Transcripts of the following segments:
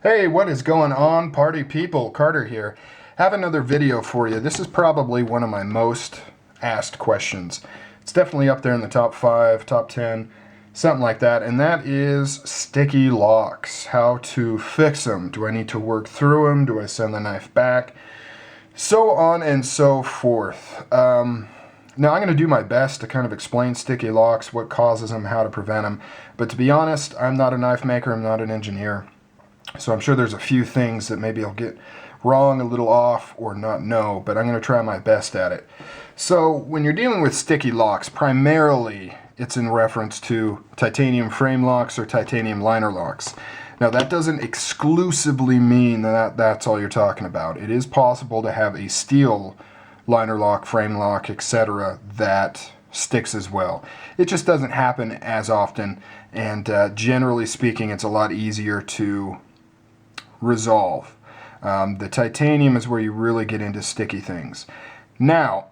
Hey, what is going on, party people? Carter here. Have another video for you. This is probably one of my most asked questions. It's definitely up there in the top 5, top 10, something like that, and that is sticky locks. How to fix them. Do I need to work through them? Do I send the knife back? So on and so forth. Now I'm going to do my best to kind of explain sticky locks, what causes them, how to prevent them, but to be honest, I'm not a knife maker, I'm not an engineer. So I'm sure there's a few things that maybe I'll get wrong, a little off, or not know, but I'm going to try my best at it. So when you're dealing with sticky locks, primarily it's in reference to titanium frame locks or titanium liner locks. Now that doesn't exclusively mean that that's all you're talking about. It is possible to have a steel liner lock, frame lock, etc. that sticks as well. It just doesn't happen as often, and generally speaking it's a lot easier to resolve. The titanium is where you really get into sticky things. Now,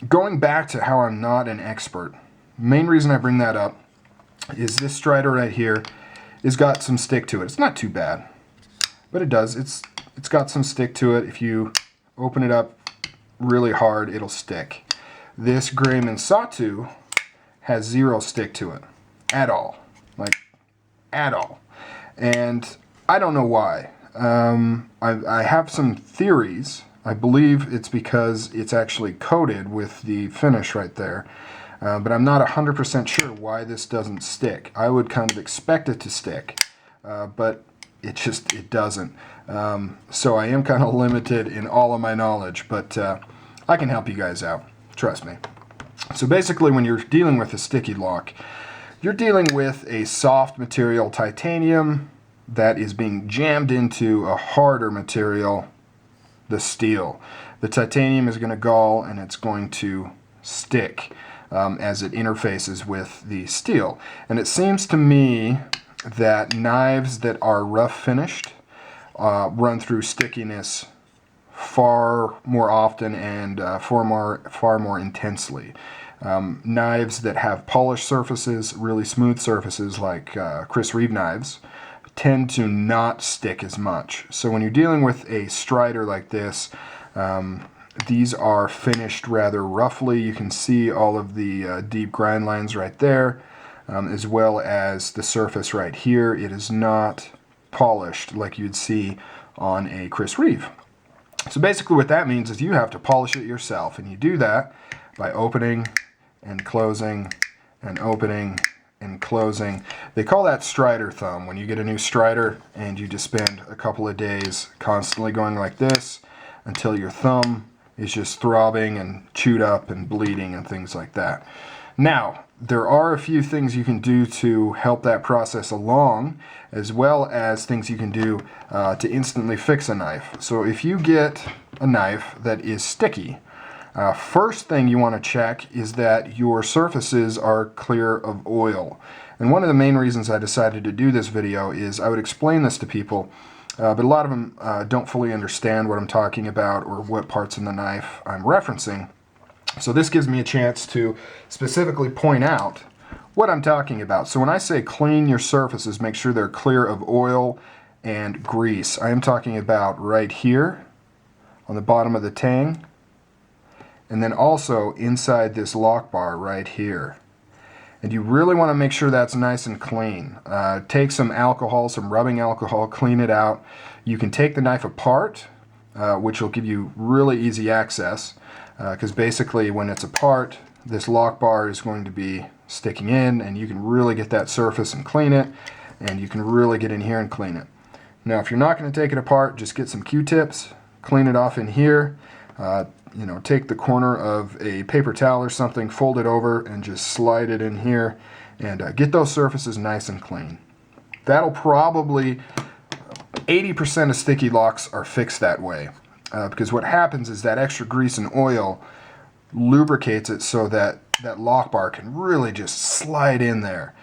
going back to how I'm not an expert, main reason I bring that up is this strider right here has got some stick to it. It's not too bad, but it does. It's got some stick to it. If you open it up really hard, it'll stick. This Grayman Sawtooth has zero stick to it at all, like at all, and I don't know why. I have some theories. I believe it's because it's actually coated with the finish right there, but I'm not 100% sure why this doesn't stick. I would kind of expect it to stick, but it doesn't. So I am kind of limited in all of my knowledge, but I can help you guys out, trust me. So basically when you're dealing with a sticky lock, you're dealing with a soft material, titanium, that is being jammed into a harder material, the steel. The titanium is going to gall and it's going to stick as it interfaces with the steel. And it seems to me that knives that are rough finished run through stickiness far more often and far more intensely. Knives that have polished surfaces, really smooth surfaces like Chris Reeve knives, tend to not stick as much. So when you're dealing with a strider like this, these are finished rather roughly. You can see all of the deep grind lines right there, as well as the surface right here. It is not polished like you'd see on a Chris Reeve. So basically what that means is you have to polish it yourself, and you do that by opening and closing and opening and closing. They call that strider thumb. When you get a new strider and you just spend a couple of days constantly going like this until your thumb is just throbbing and chewed up and bleeding and things like that. Now, there are a few things you can do to help that process along, as well as things you can do to instantly fix a knife. So if you get a knife that is sticky, first thing you want to check is that your surfaces are clear of oil. And one of the main reasons I decided to do this video is I would explain this to people, but a lot of them don't fully understand what I'm talking about or what parts in the knife I'm referencing. So this gives me a chance to specifically point out what I'm talking about. So when I say clean your surfaces, make sure they're clear of oil and grease, I am talking about right here on the bottom of the tang, and then also inside this lock bar right here. And you really want to make sure that's nice and clean. Take some alcohol, some rubbing alcohol, clean it out. You can take the knife apart, which will give you really easy access, because basically when it's apart, this lock bar is going to be sticking in, and you can really get that surface and clean it, and you can really get in here and clean it. Now if you're not going to take it apart, just get some Q-tips, clean it off in here. You know, take the corner of a paper towel or something, fold it over, and just slide it in here, and get those surfaces nice and clean. That'll probably, 80% of sticky locks are fixed that way, because what happens is that extra grease and oil lubricates it so that that lock bar can really just slide in there.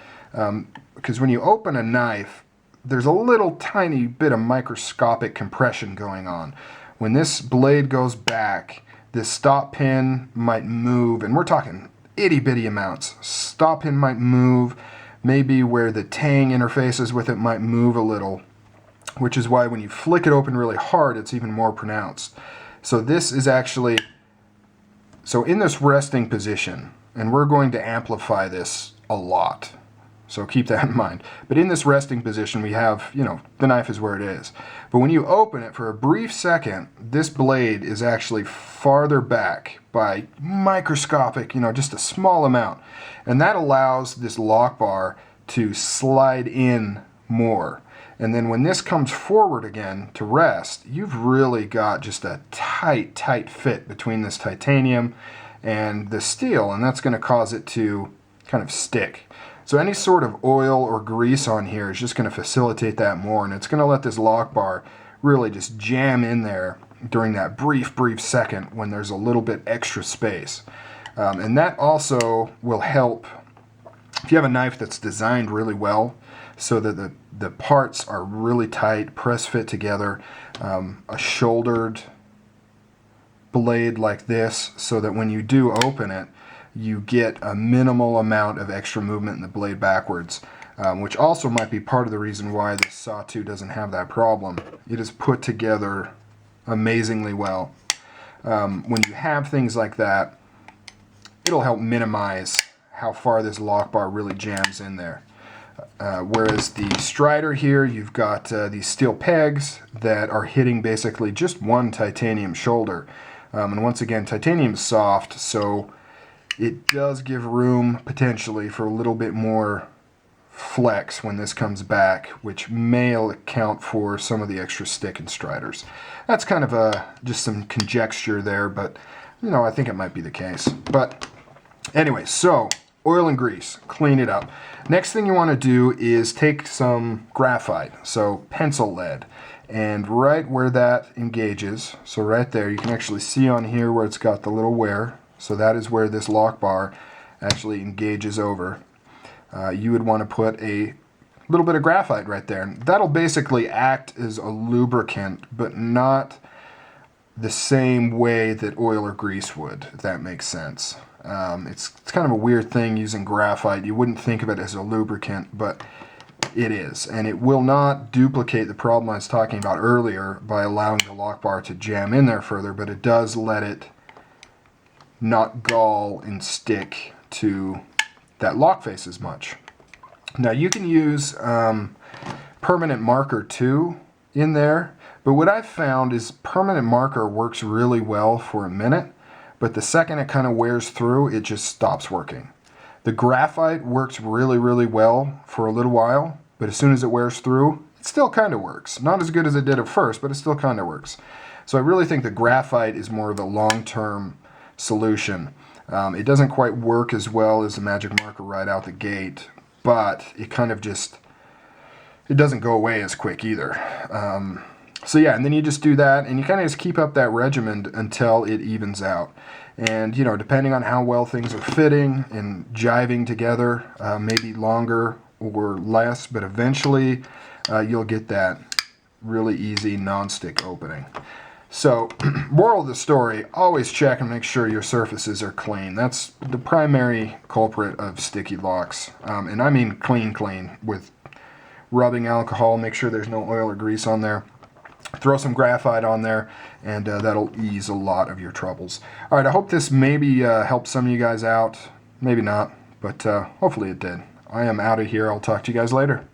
Because when you open a knife, there's a little tiny bit of microscopic compression going on. When this blade goes back, this stop pin might move, and we're talking itty bitty amounts. Stop pin might move, maybe where the tang interfaces with it might move a little. which is why when you flick it open really hard, it's even more pronounced. So this is actually, so in this resting position, and we're going to amplify this a lot, so keep that in mind. But in this resting position, we have, you know, the knife is where it is. But when you open it for a brief second, this blade is actually farther back by microscopic, you know, just a small amount. And that allows this lock bar to slide in more. And then when this comes forward again to rest, you've really got just a tight, tight fit between this titanium and the steel, and that's going to cause it to kind of stick. So any sort of oil or grease on here is just going to facilitate that more, and it's going to let this lock bar really just jam in there during that brief second when there's a little bit extra space. And that also will help if you have a knife that's designed really well so that the parts are really tight, press fit together, a shouldered blade like this, so that when you do open it, you get a minimal amount of extra movement in the blade backwards, which also might be part of the reason why this Sawtooth doesn't have that problem. It is put together amazingly well. When you have things like that, it'll help minimize how far this lock bar really jams in there. Whereas the Strider here, you've got these steel pegs that are hitting basically just one titanium shoulder. And once again, titanium is soft, so it does give room potentially for a little bit more flex when this comes back, which may account for some of the extra stick in Striders. That's kind of just some conjecture there, but you know, I think it might be the case. But anyway, so oil and grease, clean it up. Next thing you want to do is take some graphite, so pencil lead, and right where that engages, so right there, you can actually see on here where it's got the little wear. So that is where this lock bar actually engages over. You would want to put a little bit of graphite right there. And that'll basically act as a lubricant, but not the same way that oil or grease would, if that makes sense. It's kind of a weird thing using graphite. You wouldn't think of it as a lubricant, but it is. And it will not duplicate the problem I was talking about earlier by allowing the lock bar to jam in there further, but it does let it not gall and stick to that lock face as much. Now you can use permanent marker too in there, but what I've found is permanent marker works really well for a minute, but the second it kind of wears through, it just stops working. The graphite works really well for a little while, but as soon as it wears through, it still kind of works. Not as good as it did at first, but it still kind of works. So I really think the graphite is more of a long-term solution. It doesn't quite work as well as the magic marker right out the gate, but it kind of just, it doesn't go away as quick either. So yeah, and then you just do that, and you kind of just keep up that regimen until it evens out. And you know, depending on how well things are fitting and jiving together, maybe longer or less, but eventually you'll get that really easy non-stick opening. So, moral of the story, always check and make sure your surfaces are clean. That's the primary culprit of sticky locks. And I mean clean, with rubbing alcohol, make sure there's no oil or grease on there. Throw some graphite on there, and that'll ease a lot of your troubles. All right, I hope this maybe helped some of you guys out. Maybe not, but hopefully it did. I am out of here. I'll talk to you guys later.